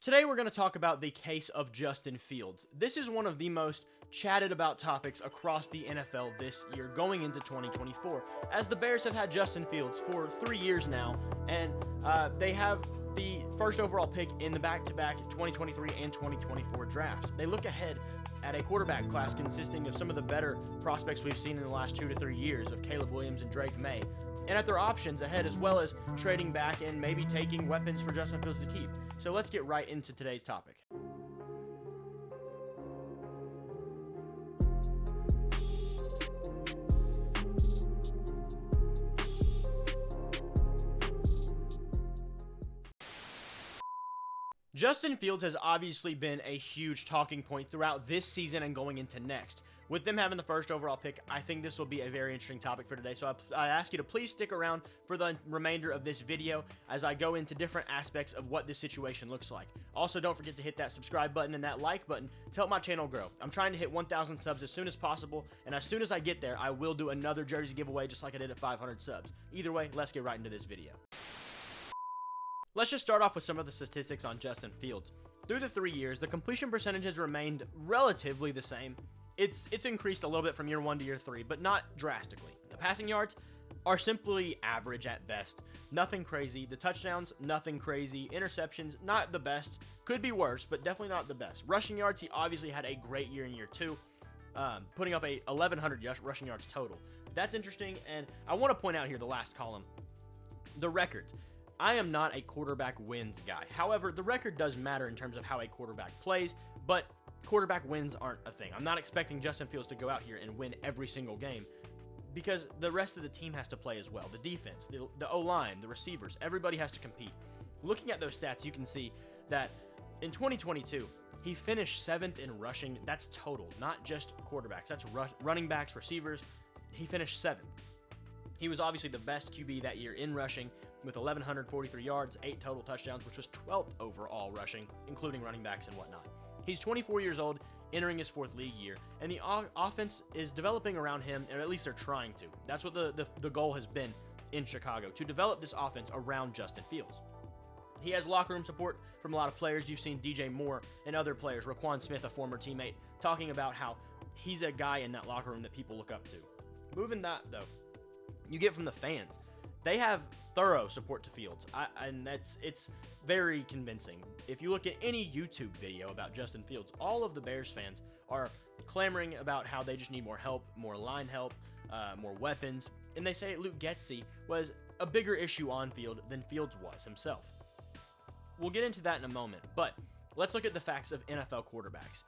Today we're going to talk about the case of Justin Fields. This is one of the most chatted about topics across the NFL this year going into 2024, as the Bears have had Justin Fields for 3 years now, and they have the first overall pick in the back-to-back 2023 and 2024 drafts. They look ahead at a quarterback class consisting of some of the better prospects we've seen in the last 2 to 3 years of Caleb Williams and Drake May, and at their options ahead, as well as trading back and maybe taking weapons for Justin Fields to keep. So let's get right into today's topic. Justin Fields has obviously been a huge talking point throughout this season and going into next. With them having the first overall pick, I think this will be a very interesting topic for today, so I ask you to please stick around for the remainder of this video as I go into different aspects of what this situation looks like. Also, don't forget to hit that subscribe button and that like button to help my channel grow. I'm trying to hit 1,000 subs as soon as possible, and as soon as I get there, I will do another jersey giveaway just like I did at 500 subs. Either way, let's get right into this video. Let's just start off with some of the statistics on Justin Fields. Through the 3 years, the completion percentage has remained relatively the same. It's increased a little bit from year 1 to year 3, but not drastically. The passing yards are simply average at best. Nothing crazy. The touchdowns, nothing crazy. Interceptions, not the best. Could be worse, but definitely not the best. Rushing yards, he obviously had a great year in year 2, putting up a 1,100 rushing yards total. That's interesting, and I want to point out here the last column. The records. I am not a quarterback wins guy. However, the record does matter in terms of how a quarterback plays, but quarterback wins aren't a thing. I'm not expecting Justin Fields to go out here and win every single game because the rest of the team has to play as well. The defense, the O-line, the receivers, everybody has to compete. Looking at those stats, you can see that in 2022, he finished 7th in rushing. That's total, not just quarterbacks. That's running backs, receivers. He finished 7th. He was obviously the best QB that year in rushing with 1,143 yards, 8 total touchdowns, which was 12th overall rushing, including running backs and whatnot. He's 24 years old, entering his 4th league year, and the offense is developing around him, or at least they're trying to. That's what the goal has been in Chicago, to develop this offense around Justin Fields. He has locker room support from a lot of players. You've seen DJ Moore and other players, Raquan Smith, a former teammate, talking about how he's a guy in that locker room that people look up to. Moving that, though, you get from the fans. They have thorough support to Fields, and it's very convincing. If you look at any YouTube video about Justin Fields, all of the Bears fans are clamoring about how they just need more help, more line help, more weapons, and they say Luke Getsy was a bigger issue on field than Fields was himself. We'll get into that in a moment, but let's look at the facts of NFL quarterbacks.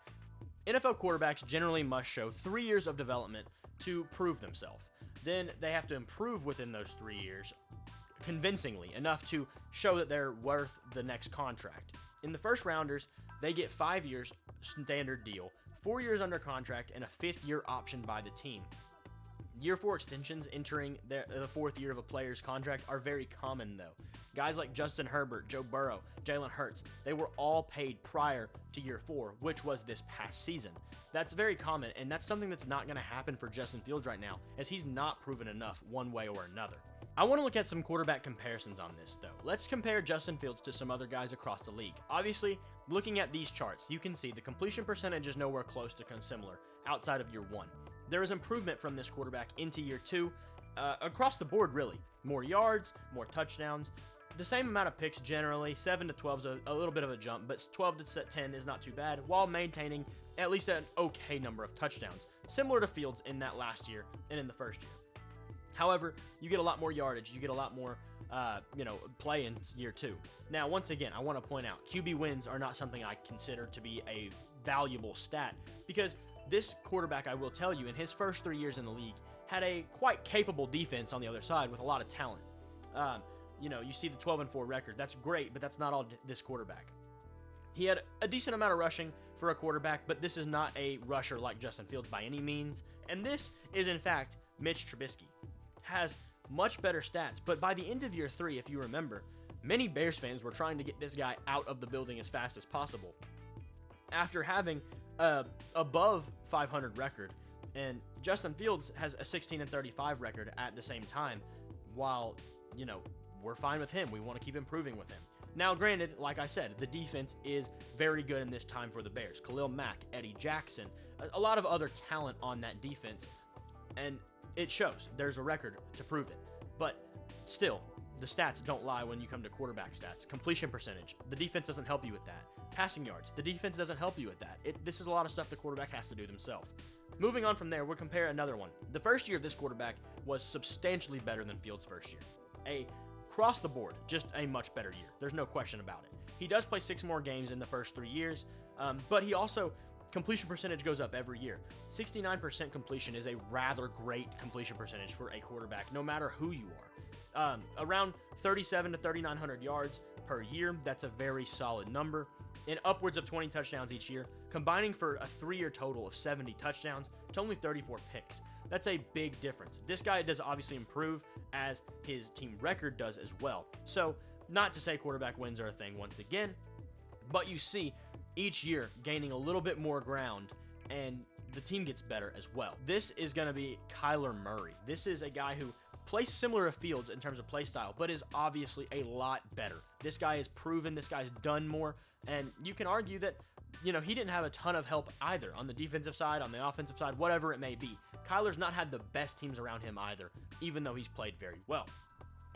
NFL quarterbacks generally must show 3 years of development to prove themselves. Then they have to improve within those 3 years convincingly enough to show that they're worth the next contract. In the first rounders, they get 5 years standard deal, 4 years under contract, and a 5th year option by the team. Year 4 extensions entering the 4th year of a player's contract are very common, though. Guys like Justin Herbert, Joe Burrow, Jalen Hurts, they were all paid prior to year 4, which was this past season. That's very common, and that's something that's not going to happen for Justin Fields right now, as he's not proven enough one way or another. I want to look at some quarterback comparisons on this, though. Let's compare Justin Fields to some other guys across the league. Obviously, looking at these charts, you can see the completion percentage is nowhere close to similar outside of year 1. There is improvement from this quarterback into year 2, across the board, really. More yards, more touchdowns, the same amount of picks generally. 7 to 12 is a little bit of a jump, but 12 to 10 is not too bad, while maintaining at least an okay number of touchdowns, similar to Fields in that last year and in the first year. However, you get a lot more yardage, you get a lot more, play in year 2. Now, once again, I want to point out, QB wins are not something I consider to be a valuable stat, because this quarterback, I will tell you, in his first 3 years in the league, had a quite capable defense on the other side with a lot of talent. You see the 12-4 record. That's great, but that's not all this quarterback. He had a decent amount of rushing for a quarterback, but this is not a rusher like Justin Fields by any means. And this is, in fact, Mitch Trubisky. Has much better stats, but by the end of year 3, if you remember, many Bears fans were trying to get this guy out of the building as fast as possible. After having above 500 record, and Justin Fields has a 16-35 record at the same time, while, we're fine with him. We want to keep improving with him. Now, granted, like I said, the defense is very good in this time for the Bears. Khalil Mack, Eddie Jackson, a lot of other talent on that defense, and it shows. There's a record to prove it. But still, the stats don't lie when you come to quarterback stats. Completion percentage, the defense doesn't help you with that. Passing yards, the defense doesn't help you with that. This is a lot of stuff the quarterback has to do themselves. Moving on from there, we'll compare another one. The first year of this quarterback was substantially better than Fields' first year. Across the board, just a much better year. There's no question about it. He does play 6 more games in the first 3 years, but he also, completion percentage goes up every year. 69% completion is a rather great completion percentage for a quarterback, no matter who you are. Around 3,700 to 3,900 yards per year, that's a very solid number. And upwards of 20 touchdowns each year, combining for a 3-year total of 70 touchdowns to only 34 picks. That's a big difference. This guy does obviously improve as his team record does as well. So, not to say quarterback wins are a thing once again, but you see each year gaining a little bit more ground, and the team gets better as well. This is going to be Kyler Murray. This is a guy who plays similar to Fields in terms of play style, but is obviously a lot better. This guy is proven, this guy's done more, and you can argue that, he didn't have a ton of help either on the defensive side, on the offensive side, whatever it may be. Kyler's not had the best teams around him either, even though he's played very well.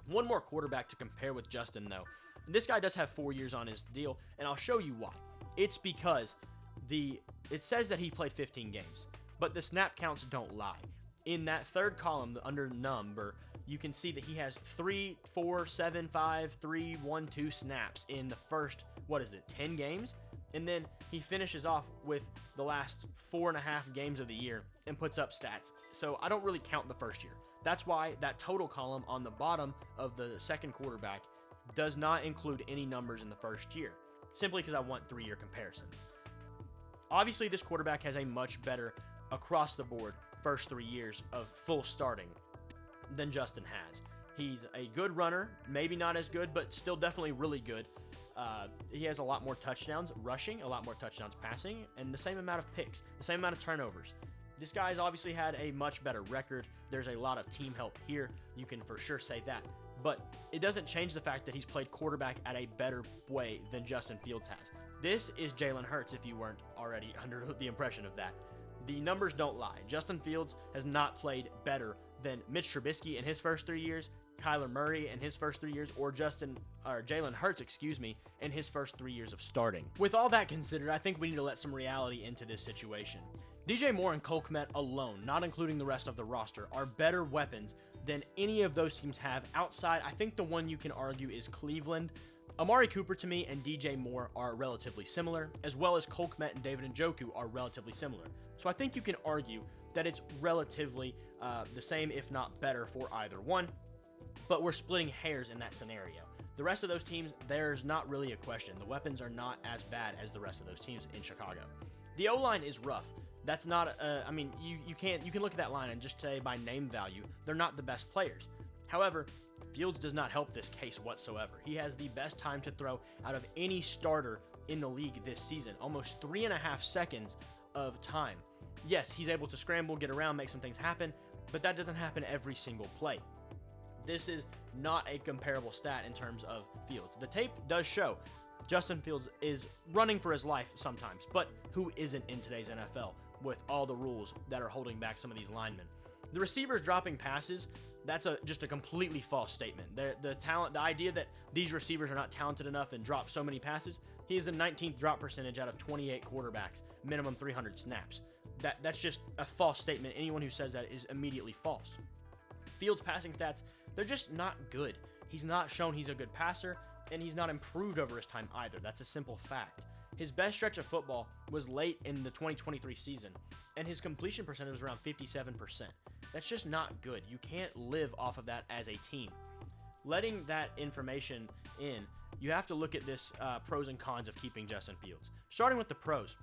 One more quarterback to compare with Justin, though. This guy does have 4 years on his deal, and I'll show you why. It's because it says that he played 15 games, but the snap counts don't lie. In that third column, under number, you can see that he has 3, 4, 7, 5, 3, 1, 2 snaps in the first, 10 games? And then he finishes off with the last 4.5 games of the year and puts up stats. So I don't really count the first year. That's why that total column on the bottom of the second quarterback does not include any numbers in the first year, simply because I want 3-year comparisons. Obviously, this quarterback has a much better across-the-board first 3 years of full starting than Justin has. He's a good runner, maybe not as good, but still definitely really good. He has a lot more touchdowns rushing, a lot more touchdowns passing, and the same amount of picks, the same amount of turnovers. This guy's obviously had a much better record. There's a lot of team help here. You can for sure say that. But it doesn't change the fact that he's played quarterback at a better way than Justin Fields has. This is Jalen Hurts, if you weren't already under the impression of that. The numbers don't lie. Justin Fields has not played better than Mitch Trubisky in his first 3 years, Kyler Murray in his first 3 years, or Jalen Hurts, in his first 3 years of starting. With all that considered, I think we need to let some reality into this situation. DJ Moore and Cole Kmet alone, not including the rest of the roster, are better weapons than any of those teams have outside. I think the one you can argue is Cleveland. Amari Cooper to me and DJ Moore are relatively similar, as well as Cole Kmet and David Njoku are relatively similar. So I think you can argue that it's relatively the same, if not better, for either one. But we're splitting hairs in that scenario. The rest of those teams, there's not really a question. The weapons are not as bad as the rest of those teams in Chicago. The O-line is rough. That's not, you can look at that line and just say by name value, they're not the best players. However, Fields does not help this case whatsoever. He has the best time to throw out of any starter in the league this season, almost 3.5 seconds of time. Yes, he's able to scramble, get around, make some things happen, but that doesn't happen every single play. This is not a comparable stat in terms of Fields. The tape does show Justin Fields is running for his life sometimes, but who isn't in today's NFL with all the rules that are holding back some of these linemen? The receivers dropping passes, that's just a completely false statement. The idea that these receivers are not talented enough and drop so many passes, he is the 19th drop percentage out of 28 quarterbacks, minimum 300 snaps. That's just a false statement. Anyone who says that is immediately false. Fields' passing stats, they're just not good. He's not shown he's a good passer, and he's not improved over his time either. That's a simple fact. His best stretch of football was late in the 2023 season, and his completion percentage was around 57%. That's just not good. You can't live off of that as a team. Letting that information in, you have to look at this pros and cons of keeping Justin Fields. Starting with the pros,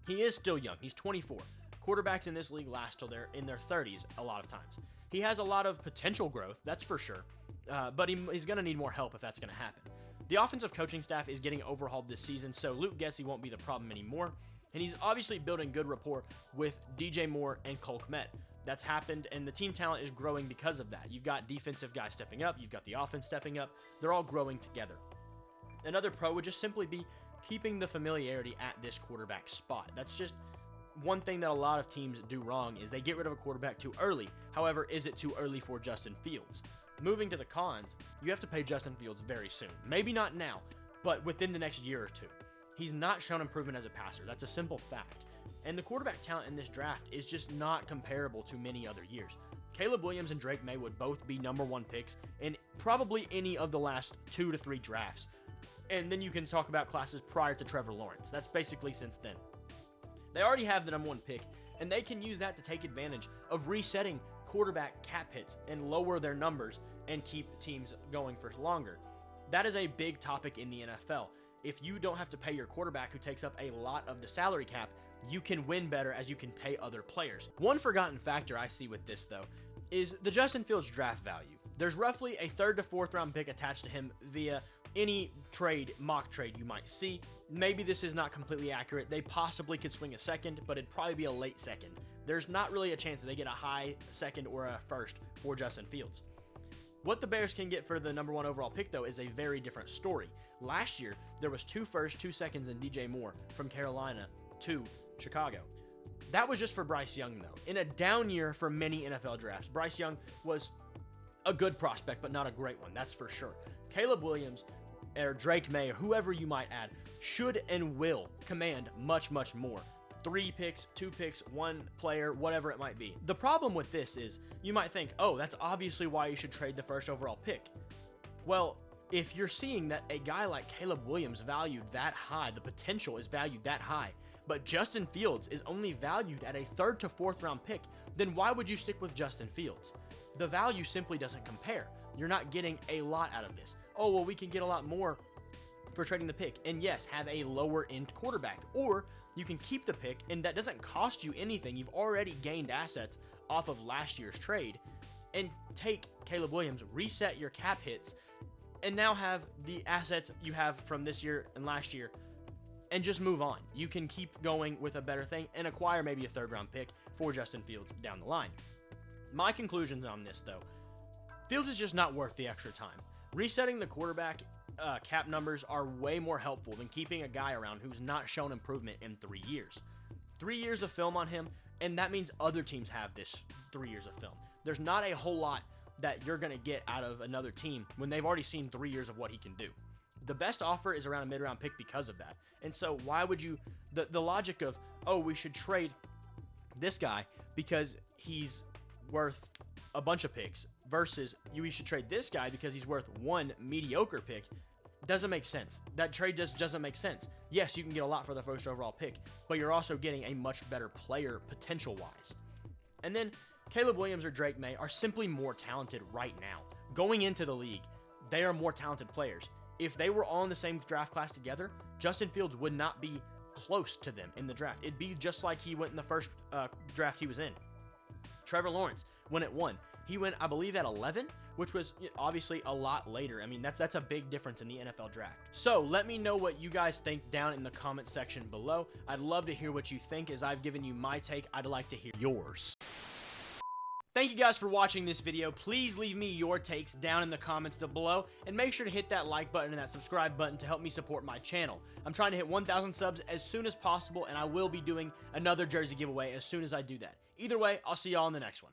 he is still young. He's 24. Quarterbacks in this league last till they're in their 30s a lot of times. He has a lot of potential growth, that's for sure, but he's going to need more help if that's going to happen. The offensive coaching staff is getting overhauled this season, so Luke Getsy won't be the problem anymore, and he's obviously building good rapport with DJ Moore and Cole Kmet. That's happened, and the team talent is growing because of that. You've got defensive guys stepping up, you've got the offense stepping up, they're all growing together. Another pro would just simply be keeping the familiarity at this quarterback spot. That's just one thing that a lot of teams do wrong is they get rid of a quarterback too early. However, is it too early for Justin Fields? Moving to the cons, you have to pay Justin Fields very soon. Maybe not now, but within the next year or two. He's not shown improvement as a passer. That's a simple fact. And the quarterback talent in this draft is just not comparable to many other years. Caleb Williams and Drake May would both be #1 picks in probably any of the last 2 to 3 drafts. And then you can talk about classes prior to Trevor Lawrence. That's basically since then. They already have the #1 pick, and they can use that to take advantage of resetting quarterback cap hits and lower their numbers and keep teams going for longer. That is a big topic in the NFL. If you don't have to pay your quarterback who takes up a lot of the salary cap, you can win better as you can pay other players. One forgotten factor I see with this, though, is the Justin Fields draft value. There's roughly a 3rd to 4th round pick attached to him via any mock trade you might see. Maybe this is not completely accurate. They possibly could swing a 2nd, but it'd probably be a late 2nd. There's not really a chance that they get a high 2nd or a 1st for Justin Fields. What the Bears can get for the #1 overall pick, though, is a very different story. Last year, there was 2 firsts, 2 seconds, and DJ Moore from Carolina to Chicago. That was just for Bryce Young, though. In a down year for many NFL drafts, Bryce Young was a good prospect, but not a great one, that's for sure. Caleb Williams or Drake May, or whoever you might add, should and will command much, much more. 3 picks, 2 picks, 1 player, whatever it might be. The problem with this is you might think, oh, that's obviously why you should trade the 1st overall pick. Well, if you're seeing that a guy like Caleb Williams valued that high, the potential is valued that high, but Justin Fields is only valued at a 3rd to 4th round pick, then why would you stick with Justin Fields? The value simply doesn't compare. You're not getting a lot out of this. Oh, well, we can get a lot more for trading the pick, and yes, have a lower end quarterback, or you can keep the pick, and that doesn't cost you anything. You've already gained assets off of last year's trade, and take Caleb Williams, reset your cap hits, and now have the assets you have from this year and last year, and just move on. You can keep going with a better thing and acquire maybe a 3rd round pick for Justin Fields down the line. My conclusions on this, though, Fields is just not worth the extra time. Resetting the quarterback cap numbers are way more helpful than keeping a guy around who's not shown improvement in 3 years. 3 years of film on him, and that means other teams have this 3 years of film. There's not a whole lot that you're going to get out of another team when they've already seen 3 years of what he can do. The best offer is around a mid-round pick because of that. And so why would you, the logic of, oh, we should trade this guy because he's worth a bunch of picks versus we should trade this guy because he's worth 1 mediocre pick, doesn't make sense. That trade just doesn't make sense. Yes, you can get a lot for the 1st overall pick, but you're also getting a much better player potential-wise. And then Caleb Williams or Drake May are simply more talented right now. Going into the league, they are more talented players. If they were all in the same draft class together, Justin Fields would not be close to them in the draft. It'd be just like he went in the first draft he was in. Trevor Lawrence went at 1. He went, I believe, at 11, which was obviously a lot later. I mean, that's a big difference in the NFL draft. So let me know what you guys think down in the comment section below. I'd love to hear what you think. As I've given you my take, I'd like to hear yours. Thank you guys for watching this video. Please leave me your takes down in the comments below, and make sure to hit that like button and that subscribe button to help me support my channel. I'm trying to hit 1,000 subs as soon as possible, and I will be doing another jersey giveaway as soon as I do that. Either way, I'll see y'all in the next one.